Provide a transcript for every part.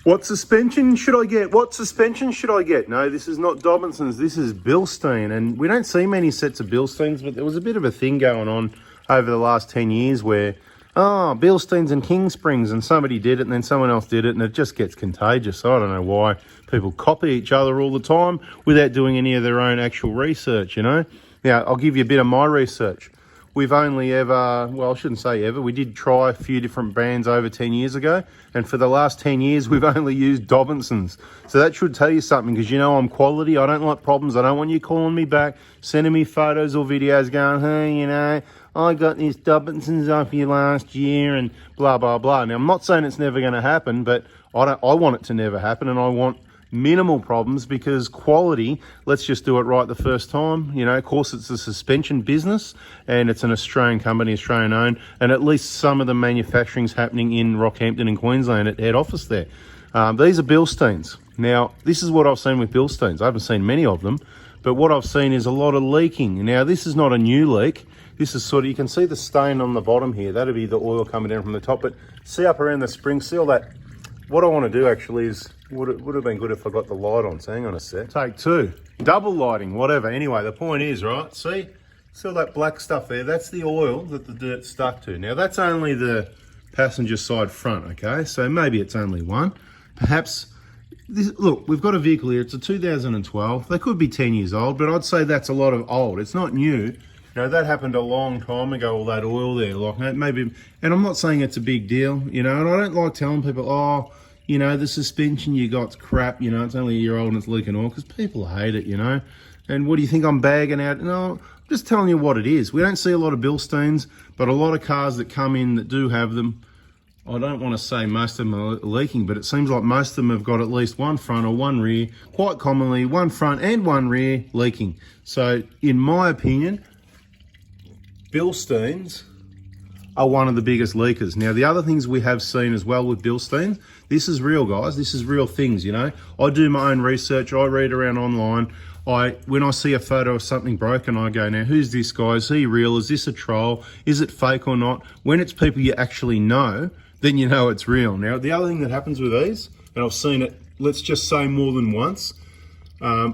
What suspension should I get? What suspension should I get? No, this is not Dobinson's. This is Bilstein. And we don't see many sets of Bilsteins, but there was a bit of a thing going on over the last 10 years where, oh, Bilsteins and King Springs, and somebody did it and then someone else did it, and it just gets contagious. I don't know why people copy each other all the time without doing any of their own actual research, you know? Now, I'll give you a bit of my research. We've only ever, well, I shouldn't say ever, we did try a few different brands over 10 years ago, and for the last 10 years, we've only used Dobinson's. So that should tell you something, because you know I'm quality, I don't like problems, I don't want you calling me back, sending me photos or videos going, hey, you know, I got these Dobinson's off you last year, and blah, blah, blah. Now, I'm not saying it's never going to happen, but I want it to never happen, and I want minimal problems, because quality, let's just do it right the first time. You know, of course, it's a suspension business and it's an Australian company, Australian owned, and at least some of the manufacturing's happening in Rockhampton in Queensland at head office there. These are Bilsteins. Now, this is what I've seen with Bilsteins. I haven't seen many of them, but what I've seen is a lot of leaking. Now, this is not a new leak. This is sort of, you can see the stain on the bottom here. That'll be the oil coming down from the top, but see up around the spring, see all that. What I want to do actually is, would have been good if I got the light on. So hang on a sec. Take two. Double lighting, whatever. Anyway, the point is, right, see all that black stuff there? That's the oil that the dirt's stuck to. Now, that's only the passenger side front, okay? So maybe it's only one. Perhaps, look, we've got a vehicle here. It's a 2012. They could be 10 years old, but I'd say that's a lot of old. It's not new. You know, that happened a long time ago, all that oil there. Like, maybe, and I'm not saying it's a big deal, you know, and I don't like telling people, oh, you know, the suspension you got's crap, you know, it's only a year old and it's leaking oil, because people hate it, you know. And what do you think I'm bagging out? No, I'm just telling you what it is. We don't see a lot of Bilsteins, but a lot of cars that come in that do have them, I don't want to say most of them are leaking, but it seems like most of them have got at least one front or one rear, quite commonly one front and one rear leaking. So, in my opinion, Bilsteins are one of the biggest leakers. Now, the other things we have seen as well with Bilsteins, this is real, guys. This is real things, you know. I do my own research. I read around online. When I see a photo of something broken, I go, now, who's this guy? Is he real? Is this a troll? Is it fake or not? When it's people you actually know, then you know it's real. Now, the other thing that happens with these, and I've seen it, let's just say more than once,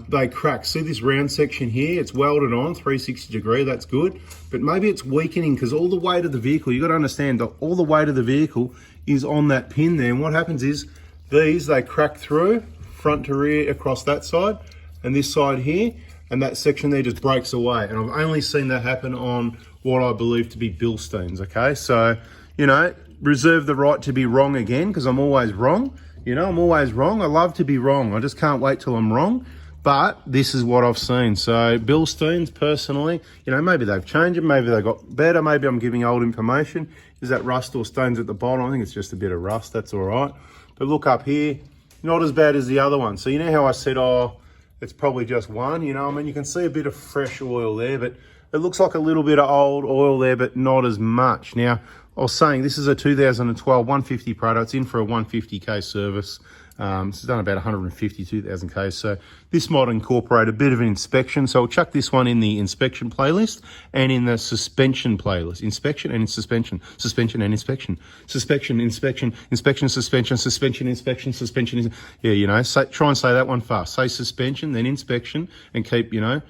they crack. See this round section here? It's welded on 360 degree. That's good. But maybe it's weakening because all the weight of the vehicle, you got to understand that all the weight of the vehicle is on that pin there. And what happens is they crack through front to rear across that side and this side here. And that section there just breaks away. And I've only seen that happen on what I believe to be Bilsteins. Okay. So, you know, reserve the right to be wrong again, because I'm always wrong. You know, I'm always wrong. I love to be wrong. I just can't wait till I'm wrong. But this is what I've seen. So Bilsteins, personally, you know, maybe they've changed it. Maybe they got better. Maybe I'm giving old information. Is that rust or stones at the bottom? I think it's just a bit of rust. That's all right. But look up here, not as bad as the other one. So you know how I said, oh, it's probably just one, you know, I mean, you can see a bit of fresh oil there, but it looks like a little bit of old oil there, but not as much. Now, I was saying this is a 2012 150 Prado. It's in for a 150k service. It's done about 152,000 Ks. So this might incorporate a bit of an inspection. So I'll chuck this one in the inspection playlist and in the suspension playlist. Inspection and suspension. Suspension and inspection. Suspension, inspection, inspection, suspension, suspension, inspection, suspension. Yeah, you know, try and say that one fast. Say suspension, then inspection, and keep, you know,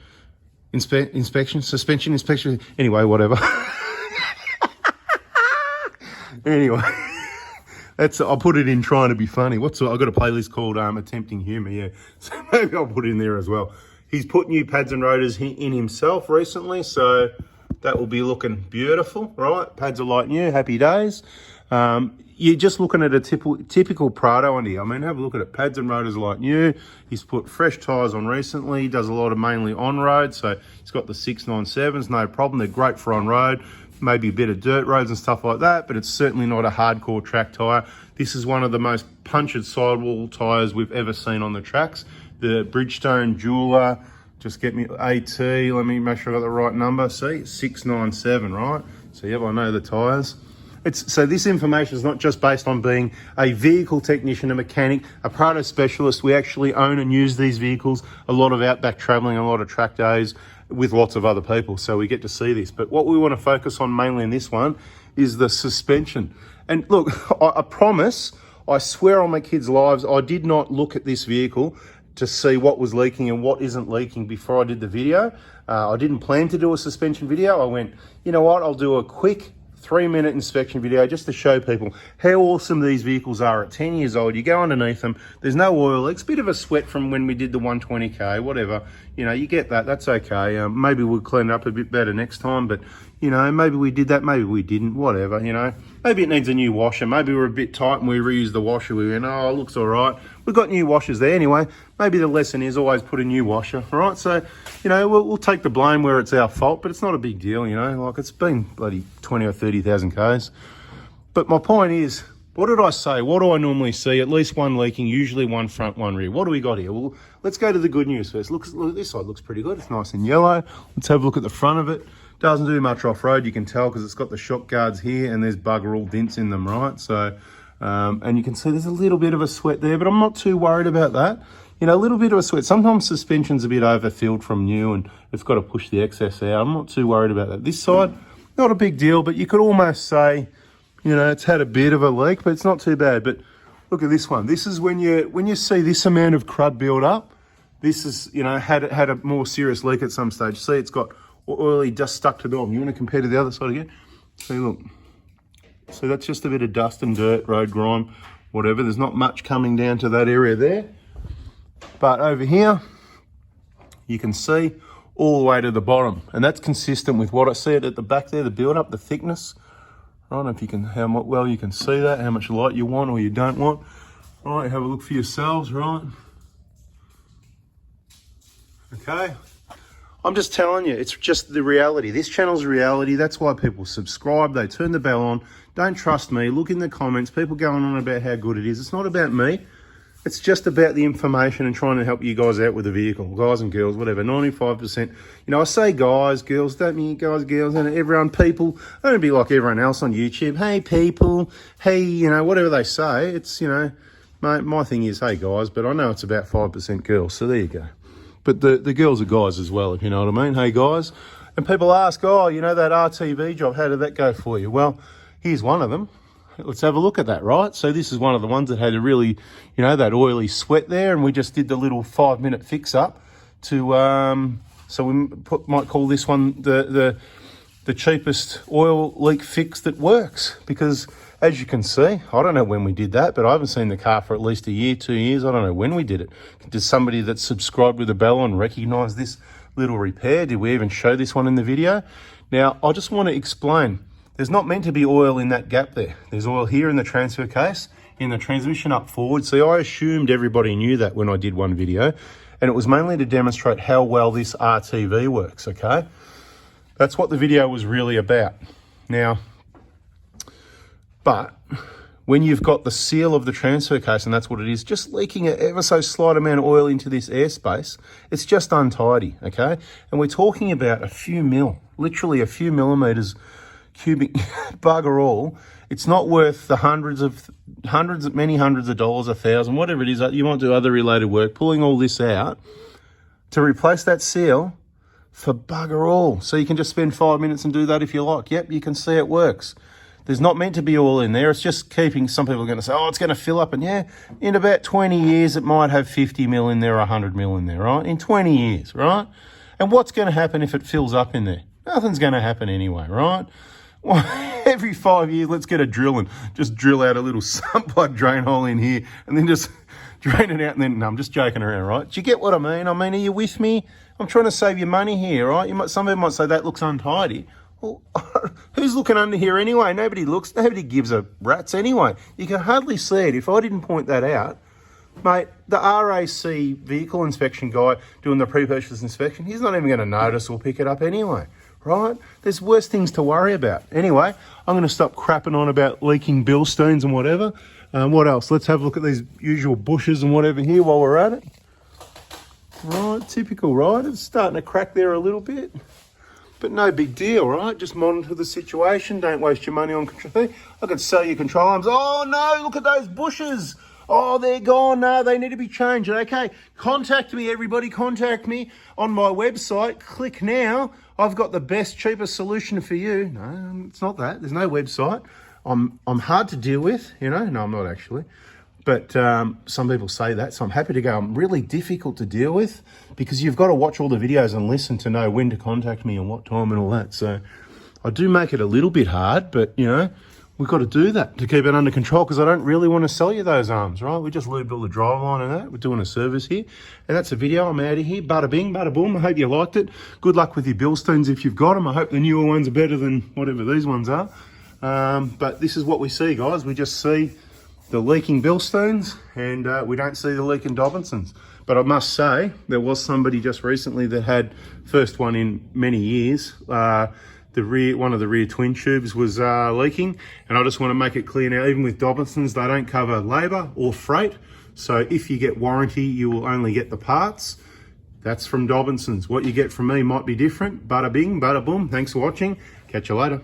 inspection, suspension, inspection. Anyway, whatever. Anyway. I'll put it in trying to be funny. I've got a playlist called Attempting Humour, yeah. So maybe I'll put it in there as well. He's put new pads and rotors in himself recently, so that will be looking beautiful, right? Pads are like new, happy days. You're just looking at a typical Prado on here. I mean, have a look at it. Pads and rotors are like new. He's put fresh tyres on recently. He does a lot of mainly on-road, so he's got the 697s, no problem. They're great for on-road. Maybe a bit of dirt roads and stuff like that, but it's certainly not a hardcore track tyre. This is one of the most punctured sidewall tyres we've ever seen on the tracks. The Bridgestone Jeweler, just get me AT, let me make sure I got the right number. See, 697, right? So yep, I know the tyres. So this information is not just based on being a vehicle technician, a mechanic, a Prado specialist. We actually own and use these vehicles, a lot of outback traveling, a lot of track days with lots of other people. So we get to see this. But what we want to focus on mainly in this one is the suspension. And look, I promise I swear on my kids' lives, I did not look at this vehicle to see what was leaking and what isn't leaking before I did the video. I didn't plan to do a suspension video. I went, you know what, I'll do a quick 3-minute inspection video just to show people how awesome these vehicles are at 10 years old. You go underneath them, there's no oil leaks, bit of a sweat from when we did the 120k, whatever, you know, you get that, that's okay. Maybe we'll clean it up a bit better next time, but you know, maybe we did that, maybe we didn't, whatever, you know. Maybe it needs a new washer, maybe we're a bit tight and we reused the washer, we went, oh, it looks all right. We've got new washers there anyway. Maybe the lesson is always put a new washer, all right? So, you know, we'll take the blame where it's our fault, but it's not a big deal, you know, like it's been bloody 20 or 30,000 Ks. But my point is, what did I say? What do I normally see? At least one leaking, usually one front, one rear. What do we got here? Well, let's go to the good news first. Look, this side looks pretty good. It's nice and yellow. Let's have a look at the front of it. Doesn't do much off-road, you can tell, because it's got the shock guards here and there's bugger all dents in them, right? So, and you can see there's a little bit of a sweat there, but I'm not too worried about that. You know, a little bit of a sweat. Sometimes suspension's a bit overfilled from new and it's got to push the excess out. I'm not too worried about that. This side, not a big deal, but you could almost say, you know, it's had a bit of a leak, but it's not too bad. But look at this one. This is when you see this amount of crud build up, this is, you know, had a more serious leak at some stage. See, it's got oily dust stuck to the bottom. You want to compare to the other side again? See, look. So that's just a bit of dust and dirt, road grime, whatever. There's not much coming down to that area there. But over here, you can see all the way to the bottom. And that's consistent with what I see at the back there, the build up, the thickness. I don't know if you can, how well you can see that, how much light you want or you don't want. All right, have a look for yourselves, right? Okay. I'm just telling you, it's just the reality. This channel's reality. That's why people subscribe. They turn the bell on. Don't trust me. Look in the comments. People going on about how good it is. It's not about me. It's just about the information and trying to help you guys out with the vehicle. Guys and girls, whatever, 95%. You know, I say guys, girls, don't mean guys, girls, and everyone, people. I don't be like everyone else on YouTube. Hey, people. Hey, you know, whatever they say. It's, you know, my thing is, hey, guys, but I know it's about 5% girls. So there you go. But the girls are guys as well, if you know what I mean. Hey, guys. And people ask, oh, you know, that RTV job, how did that go for you? Well, here's one of them. Let's have a look at that, right? So this is one of the ones that had a really, you know, that oily sweat there, and we just did the little 5-minute fix up to, so we might call this one the cheapest oil leak fix that works, because as you can see, I don't know when we did that, but I haven't seen the car for at least a year, 2 years. I don't know when we did it. Did somebody that subscribed with a bell on recognise this little repair? Did we even show this one in the video? Now, I just want to explain. There's not meant to be oil in that gap there. There's oil here in the transfer case, in the transmission up forward. See, I assumed everybody knew that when I did one video, and it was mainly to demonstrate how well this RTV works, okay? That's what the video was really about. Now, but when you've got the seal of the transfer case, and that's what it is, just leaking an ever so slight amount of oil into this airspace, it's just untidy, okay? And we're talking about a few mil, literally a few millimeters cubic, bugger all. It's not worth the many hundreds of dollars, 1,000, whatever it is. You might do other related work, pulling all this out to replace that seal for bugger all. So you can just spend 5 minutes and do that if you like. Yep, you can see it works. There's not meant to be oil in there. It's just keeping, some people are going to say, oh, it's going to fill up. And yeah, in about 20 years, it might have 50 mil in there or 100 mil in there, right? In 20 years, right? And what's going to happen if it fills up in there? Nothing's going to happen anyway, right? Well, every 5 years, let's get a drill and just drill out a little sump plug drain hole in here and then just drain it out. And then, no, I'm just joking around, right? Do you get what I mean? I mean, are you with me? I'm trying to save you money here, right? Some people might say that looks untidy. Well, who's looking under here anyway? Nobody looks, nobody gives a rat's anyway. You can hardly see it. If I didn't point that out, mate, the RAC vehicle inspection guy doing the pre-purchase inspection, he's not even going to notice or pick it up anyway, right? There's worse things to worry about. Anyway, I'm going to stop crapping on about leaking Bilsteins and whatever. What else? Let's have a look at these usual bushes and whatever here while we're at it. Right, typical, right? It's starting to crack there a little bit. But no big deal, right? Just monitor the situation. Don't waste your money on control. I could sell you control arms. Oh, no, look at those bushes. Oh, they're gone. No, they need to be changed. Okay, contact me, everybody. Contact me on my website. Click now. I've got the best, cheapest solution for you. No, it's not that. There's no website. I'm hard to deal with, you know. No, I'm not actually. But some people say that, so I'm happy to go. I'm really difficult to deal with because you've got to watch all the videos and listen to know when to contact me and what time and all that. So I do make it a little bit hard, but you know, we've got to do that to keep it under control because I don't really want to sell you those arms, right? We just lubed all the driveline and that. We're doing a service here. And that's a video. I'm out of here. Bada bing, bada boom. I hope you liked it. Good luck with your Bilsteins if you've got them. I hope the newer ones are better than whatever these ones are. But this is what we see, guys. We just see the leaking Bilsteins and we don't see the leaking Dobinsons. But I must say, there was somebody just recently that had, first one in many years, one of the rear twin tubes was leaking, and I just want to make it clear now, even with Dobinsons, they don't cover labour or freight. So if you get warranty, you will only get the parts. That's from Dobinsons. What you get from me might be different. Bada bing, bada boom. Thanks for watching. Catch you later.